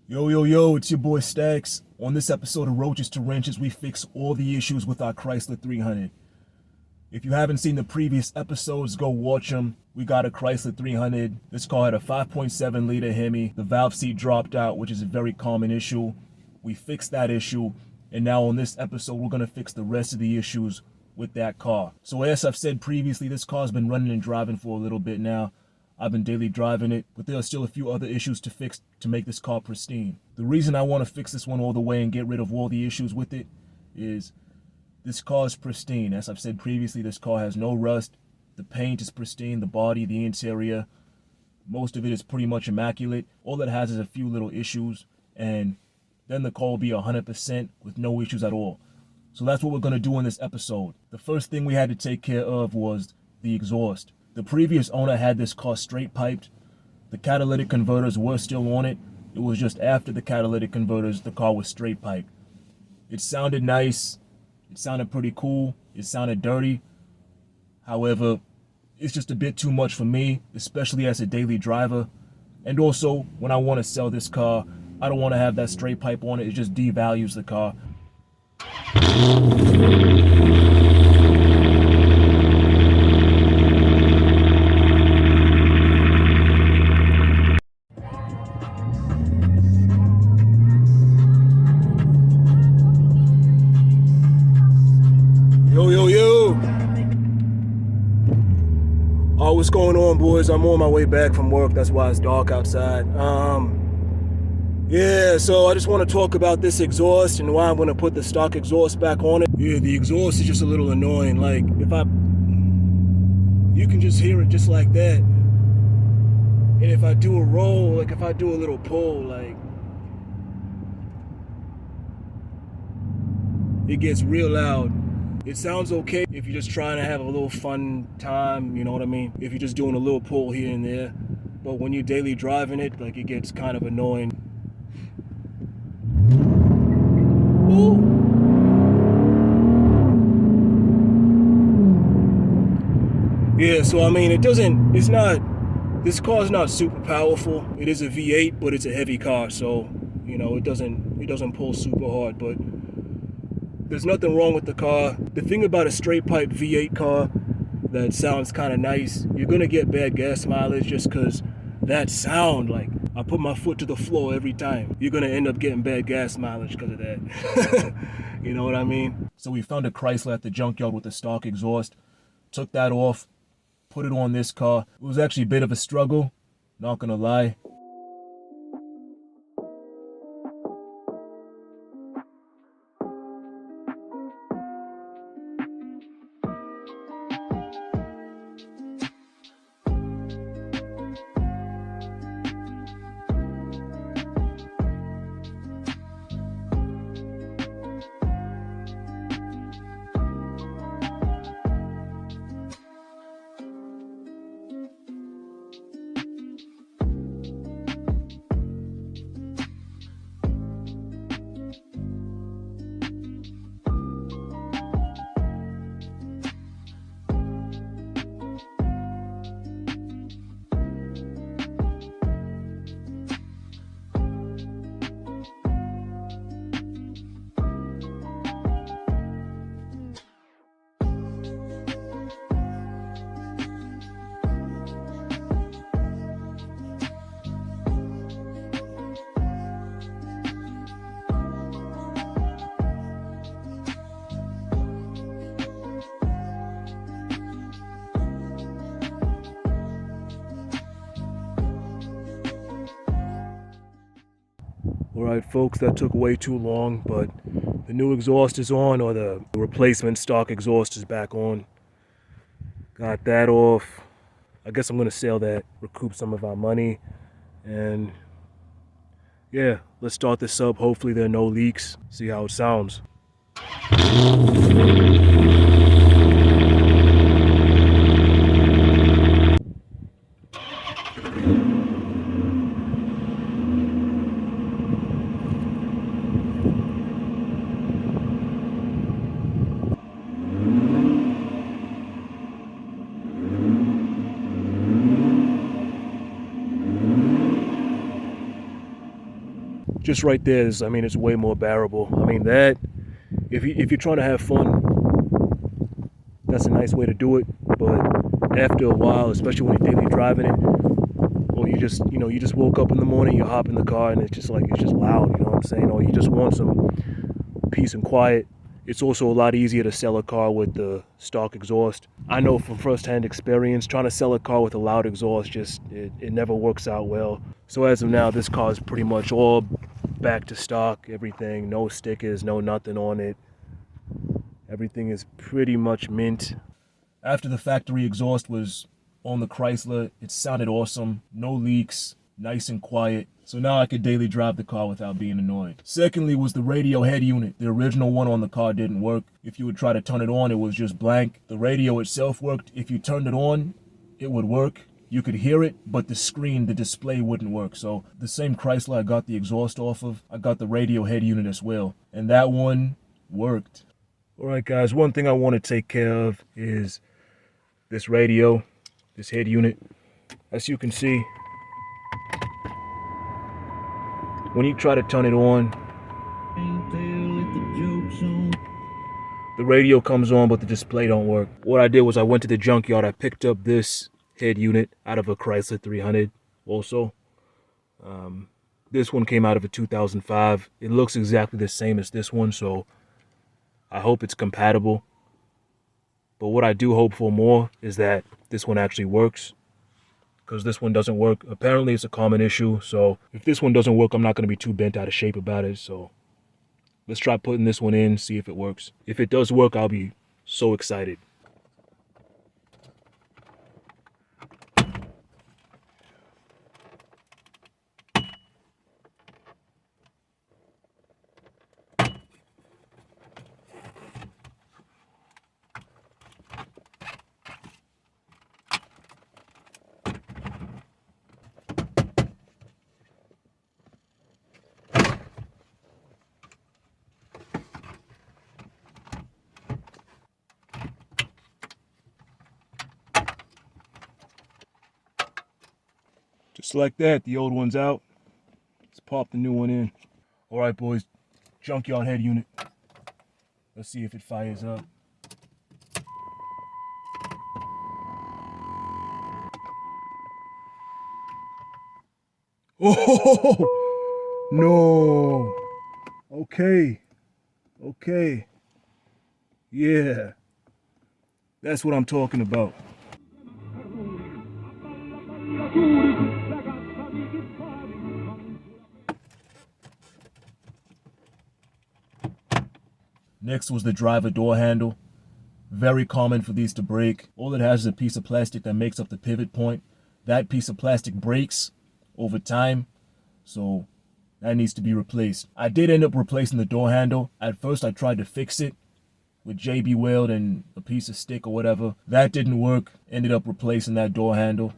Yo, yo, yo, it's your boy Stacks. On this episode of Roaches to Wrenches, we fix all the issues with our Chrysler 300. If you haven't seen the previous episodes, go watch them. We got a Chrysler 300. This car had a 5.7 liter Hemi. The valve seat dropped out, which is a very common issue. We fixed that issue, and now on this episode, we're going to fix the rest of the issues with that car. So as I've said previously, this car's been running and driving for a little bit now. I've been daily driving it, but there are still a few other issues to fix to make this car pristine. The reason I want to fix this one all the way and get rid of all the issues with it is this car is pristine. As I've said previously, this car has no rust. The paint is pristine, the body, the interior. Most of it is pretty much immaculate. All it has is a few little issues, and then the car will be 100% with no issues at all. So that's what we're going to do in this episode. The first thing we had to take care of was the exhaust. The previous owner had this car straight piped. The catalytic converters were still on it. It was just after the catalytic converters, the car was straight piped. It sounded nice. It sounded pretty cool. It sounded dirty. However, it's just a bit too much for me, especially as a daily driver. And also, when I want to sell this car, I don't want to have that straight pipe on it. It just devalues the car. Yo, yo, yo. Oh, what's going on, boys? I'm on my way back from work. That's why it's dark outside. Yeah, so I just want to talk about this exhaust and why I'm going to put the stock exhaust back on it. Yeah, the exhaust is just a little annoying. Like, you can just hear it just like that. And if I do a roll, like if I do a little pull, like, it gets real loud. It sounds okay if you're just trying to have a little fun time, you know what I mean? If you're just doing a little pull here and there. But when you're daily driving it, like, it gets kind of annoying. Ooh. Yeah, so I mean, this car's not super powerful. It is a V8, but it's a heavy car, so, you know, it doesn't pull super hard, but there's nothing wrong with the car. The thing about a straight pipe V8 car that sounds kind of nice, you're gonna get bad gas mileage just because that sound, like, I put my foot to the floor every time. You're gonna end up getting bad gas mileage because of that. You know what I mean? So we found a Chrysler at the junkyard with a stock exhaust, took that off, put it on this car. It was actually a bit of a struggle, not gonna lie. Alright folks, that took way too long, but the new exhaust is on, or the replacement stock exhaust is back on. Got that off. I guess I'm going to sell that, recoup some of our money, and yeah, let's start this up. Hopefully there are no leaks, see how it sounds. just right there is, I mean, it's way more bearable. I mean, that, if you're trying to have fun, that's a nice way to do it. But after a while, especially when you're daily driving it, or you just woke up in the morning, you hop in the car and it's just loud, you know what I'm saying? Or you just want some peace and quiet. It's also a lot easier to sell a car with the stock exhaust. I know from first-hand experience, trying to sell a car with a loud exhaust, it never works out well. So as of now, this car is pretty much all back to stock, everything, no stickers, no nothing on it. Everything is pretty much mint. After the factory exhaust was on the Chrysler, it sounded awesome, no leaks, nice and quiet. So now I could daily drive the car without being annoyed. Secondly was the radio head unit. The original one on the car didn't work. If you would try to turn it on, it was just blank. The radio itself worked. If you turned it on, it would work. You could hear it, but the screen, the display wouldn't work. So the same Chrysler I got the exhaust off of, I got the radio head unit as well. And that one worked. All right, guys, one thing I want to take care of is this radio, this head unit. As you can see, when you try to turn it on, the radio comes on, but the display don't work. What I did was I went to the junkyard. I picked up this head unit out of a Chrysler 300 also. This one came out of a 2005. It looks exactly the same as this one, so I hope it's compatible. But what I do hope for more is that this one actually works, because this one doesn't work. Apparently it's a common issue, so if this one doesn't work, I'm not going to be too bent out of shape about it. So let's try putting this one in, see if it works. If it does work, I'll be so excited. Just like that, the old one's out. Let's pop the new one in. All right, boys, junkyard head unit. Let's see if it fires up. Oh, no. Okay. Yeah, that's what I'm talking about. Next was the driver door handle. Very common for these to break. All it has is a piece of plastic that makes up the pivot point. That piece of plastic breaks over time, so that needs to be replaced. I did end up replacing the door handle. At first I tried to fix it with JB Weld and a piece of stick or whatever. That didn't work. Ended up replacing that door handle.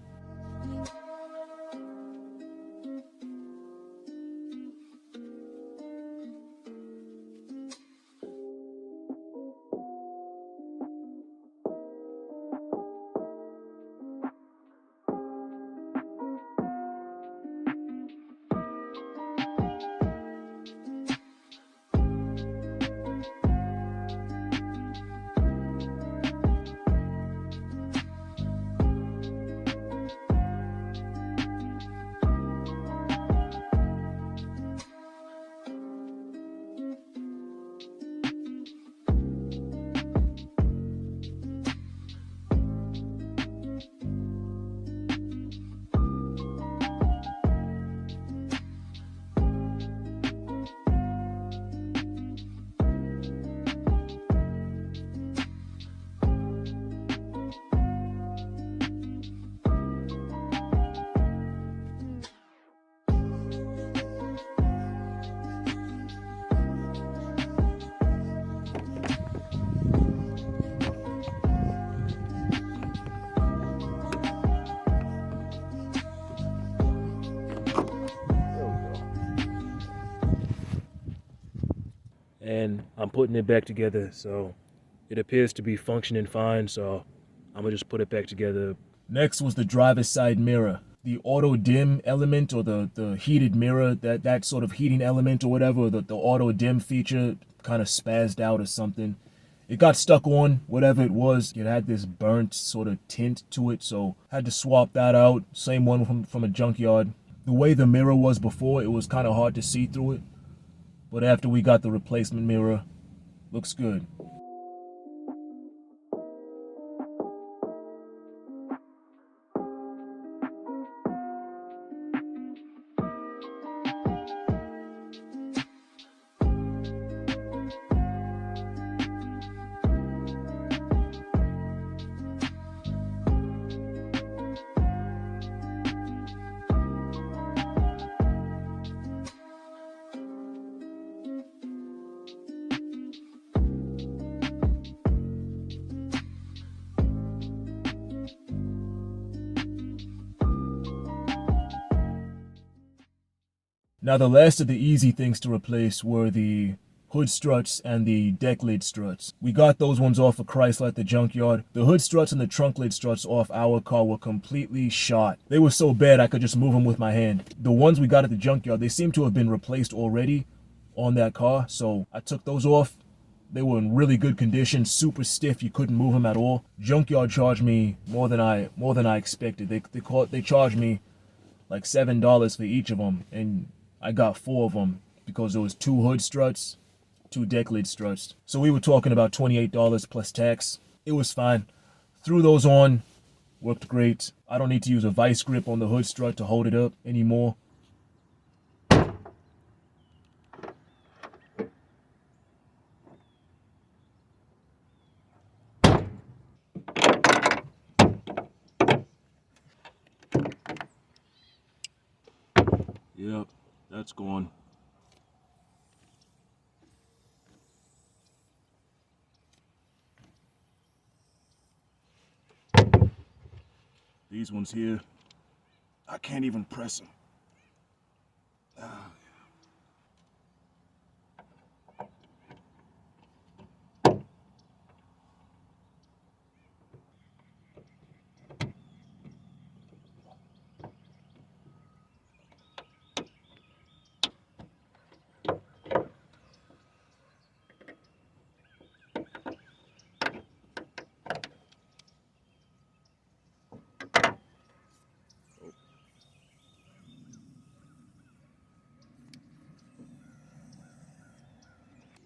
And I'm putting it back together, so it appears to be functioning fine, so I'm gonna just put it back together. Next was the driver's side mirror. the auto dim element, or the heated mirror, that sort of heating element or whatever, the auto dim feature kind of spazzed out or something. It got stuck on whatever it was. It had this burnt sort of tint to it, so had to swap that out. Same one from a junkyard. The way the mirror was before, it was kind of hard to see through it, but after we got the replacement mirror, looks good. Now the last of the easy things to replace were the hood struts and the deck lid struts. We got those ones off of Chrysler at the junkyard. The hood struts and the trunk lid struts off our car were completely shot. They were so bad I could just move them with my hand. The ones we got at the junkyard, they seem to have been replaced already on that car, so I took those off. They were in really good condition, super stiff, you couldn't move them at all. Junkyard charged me more than I expected. They charged me like $7 for each of them, and I got 4 of them because there was 2 hood struts, 2 deck lid struts. So we were talking about $28 plus tax. It was fine. Threw those on, worked great. I don't need to use a vice grip on the hood strut to hold it up anymore. Yep, that's gone. These ones here, I can't even press them.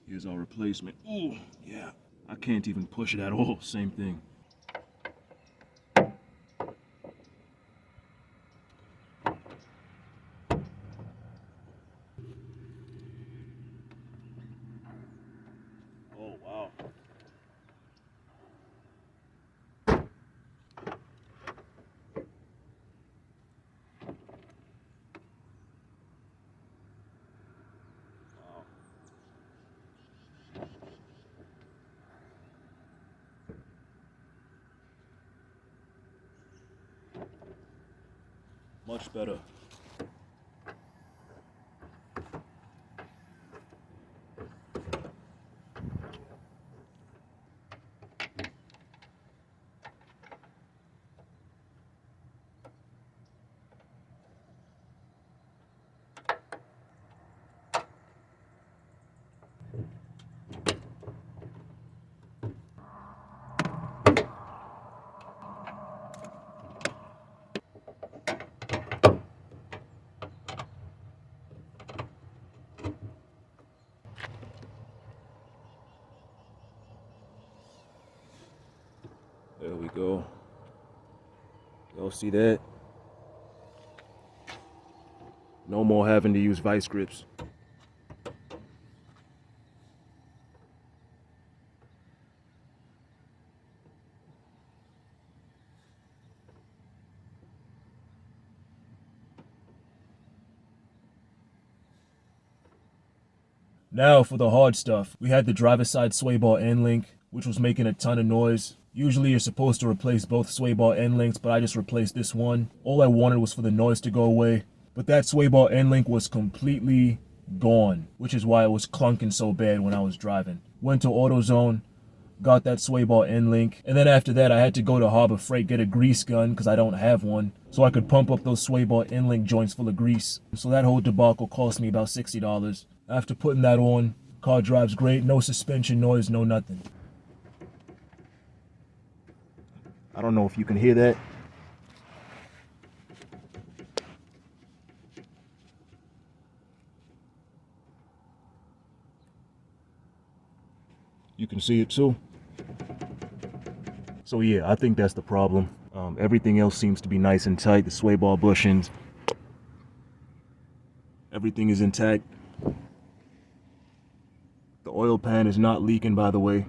Here's our replacement. Ooh, yeah. I can't even push it at all. Same thing. Oh, wow. Much better. There we go. Y'all see that? No more having to use vice grips. Now for the hard stuff. We had the driver's side sway bar end link, which was making a ton of noise. Usually you're supposed to replace both sway bar end links, but I just replaced this one. All I wanted was for the noise to go away. But that sway bar end link was completely gone, which is why it was clunking so bad when I was driving. Went to AutoZone, got that sway bar end link, and then after that I had to go to Harbor Freight, get a grease gun because I don't have one, so I could pump up those sway bar end link joints full of grease. So that whole debacle cost me about $60. After putting that on, car drives great, no suspension noise, no nothing. I don't know if you can hear that. You can see it too. So yeah, I think that's the problem. Everything else seems to be nice and tight. The sway bar bushings, everything is intact. The oil pan is not leaking, by the way.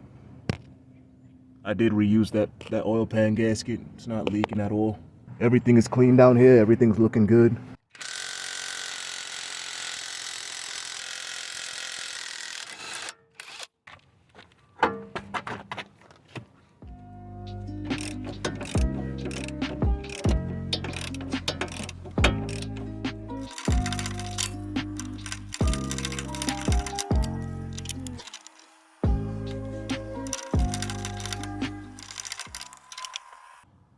I did reuse that oil pan gasket. It's not leaking at all. Everything is clean down here. Everything's looking good.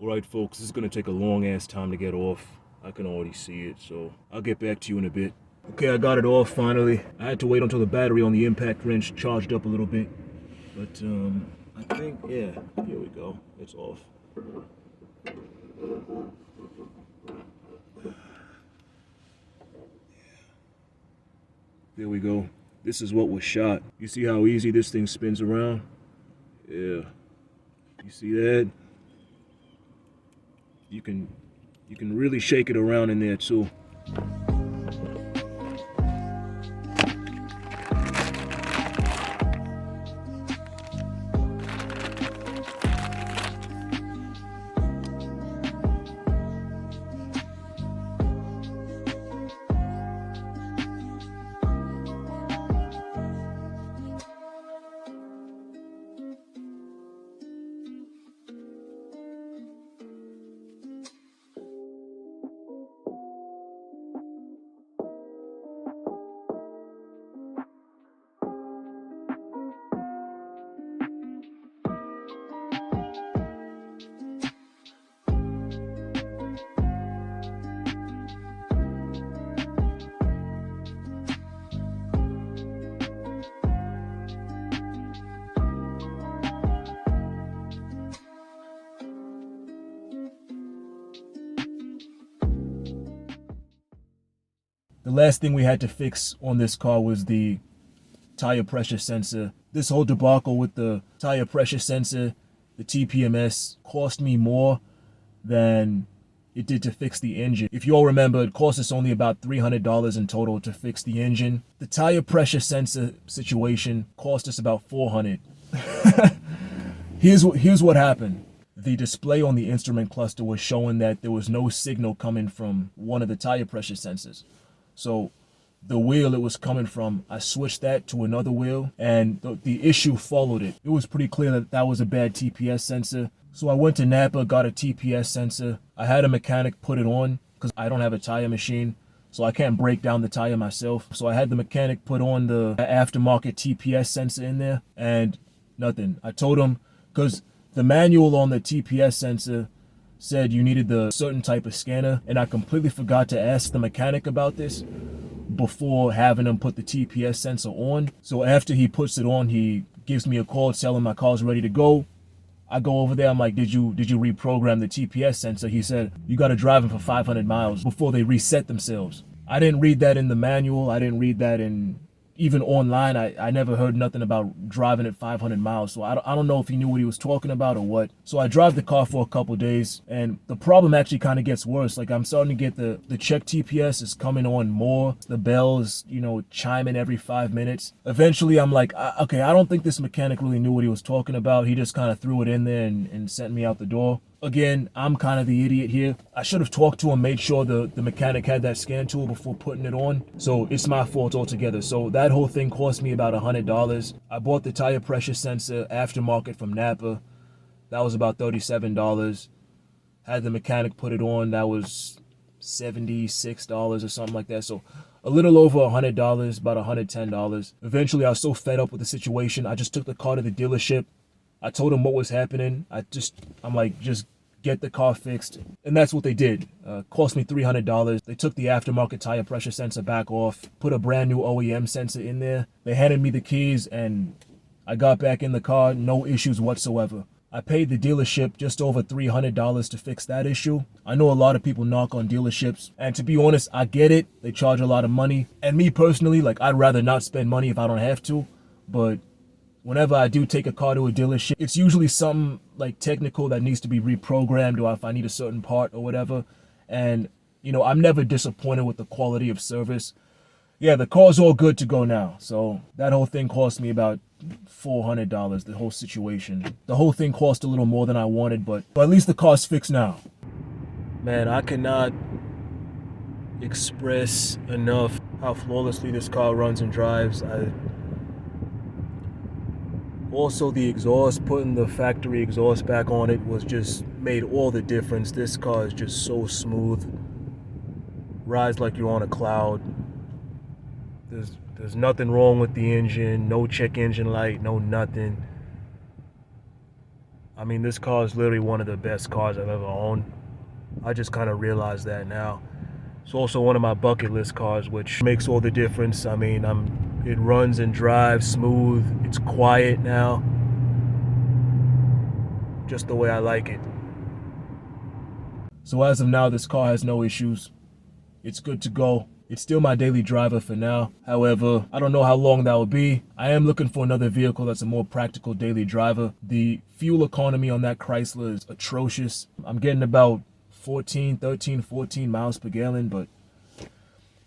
Alright folks, this is going to take a long ass time to get off. I can already see it, so I'll get back to you in a bit. Okay, I got it off finally. I had to wait until the battery on the impact wrench charged up a little bit. But I think, yeah, here we go. It's off. There we go. This is what was shot. You see how easy this thing spins around? Yeah. You see that? You can really shake it around in there too. The last thing we had to fix on this car was the tire pressure sensor. This whole debacle with the tire pressure sensor, the TPMS, cost me more than it did to fix the engine. If you all remember, it cost us only about $300 in total to fix the engine. The tire pressure sensor situation cost us about $400. Here's what happened. The display on the instrument cluster was showing that there was no signal coming from one of the tire pressure sensors. So the wheel it was coming from, I switched that to another wheel, and the issue followed it. It was pretty clear that that was a bad TPS sensor. So I went to Napa, got a TPS sensor. I had a mechanic put it on because I don't have a tire machine, so I can't break down the tire myself. So I had the mechanic put on the aftermarket TPS sensor in there, and nothing. I told him, because the manual on the TPS sensor said you needed the certain type of scanner, and I completely forgot to ask the mechanic about this before having him put the TPS sensor on. So after he puts it on, he gives me a call telling my car's ready to go. I go over there, I'm like, did you reprogram the TPS sensor? He said, you got to drive them for 500 miles before they reset themselves. I didn't read that in the manual. I didn't read that even online. I never heard nothing about driving at 500 miles. So I don't know if he knew what he was talking about or what. So I drive the car for a couple days, and the problem actually kind of gets worse. Like, I'm starting to get the check TPS is coming on more. The bell is, chiming every 5 minutes. Eventually I'm like, okay, I don't think this mechanic really knew what he was talking about. He just kind of threw it in there and sent me out the door. Again, I'm kind of the idiot here. I should have talked to him, made sure the mechanic had that scan tool before putting it on. So it's my fault altogether. So that whole thing cost me about $100. I bought the tire pressure sensor aftermarket from Napa. That was about $37. Had the mechanic put it on. That was $76 or something like that. So a little over $100, about $110. Eventually, I was so fed up with the situation, I just took the car to the dealership, I told them what was happening. I'm like, just get the car fixed. And that's what they did. Cost me $300. They took the aftermarket tire pressure sensor back off, put a brand new OEM sensor in there. They handed me the keys and I got back in the car, no issues whatsoever. I paid the dealership just over $300 to fix that issue. I know a lot of people knock on dealerships, and to be honest, I get it. They charge a lot of money. And me personally, like, I'd rather not spend money if I don't have to. But whenever I do take a car to a dealership, it's usually something like technical that needs to be reprogrammed, or if I need a certain part or whatever. And, you know, I'm never disappointed with the quality of service. Yeah, the car's all good to go now. So that whole thing cost me about $400, the whole situation. The whole thing cost a little more than I wanted, but at least the car's fixed now. Man, I cannot express enough how flawlessly this car runs and drives. Also, the exhaust, putting the factory exhaust back on it was just made all the difference. This car is just so smooth. Rides like you're on a cloud. There's nothing wrong with the engine, no check engine light, no nothing. I mean, this car is literally one of the best cars I've ever owned. I just kind of realized that now. It's also one of my bucket list cars, which makes all the difference. I mean, it runs and drives smooth. It's quiet now. Just the way I like it. So as of now, this car has no issues. It's good to go. It's still my daily driver for now. However, I don't know how long that will be. I am looking for another vehicle that's a more practical daily driver. The fuel economy on that Chrysler is atrocious. I'm getting about 13, 14 miles per gallon, but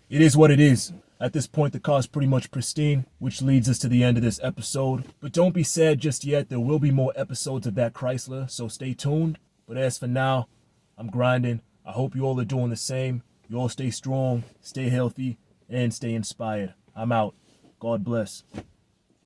it is what it is. At this point, the car is pretty much pristine, which leads us to the end of this episode. But don't be sad just yet. There will be more episodes of that Chrysler, so stay tuned. But as for now, I'm grinding. I hope you all are doing the same. You all stay strong, stay healthy, and stay inspired. I'm out. God bless.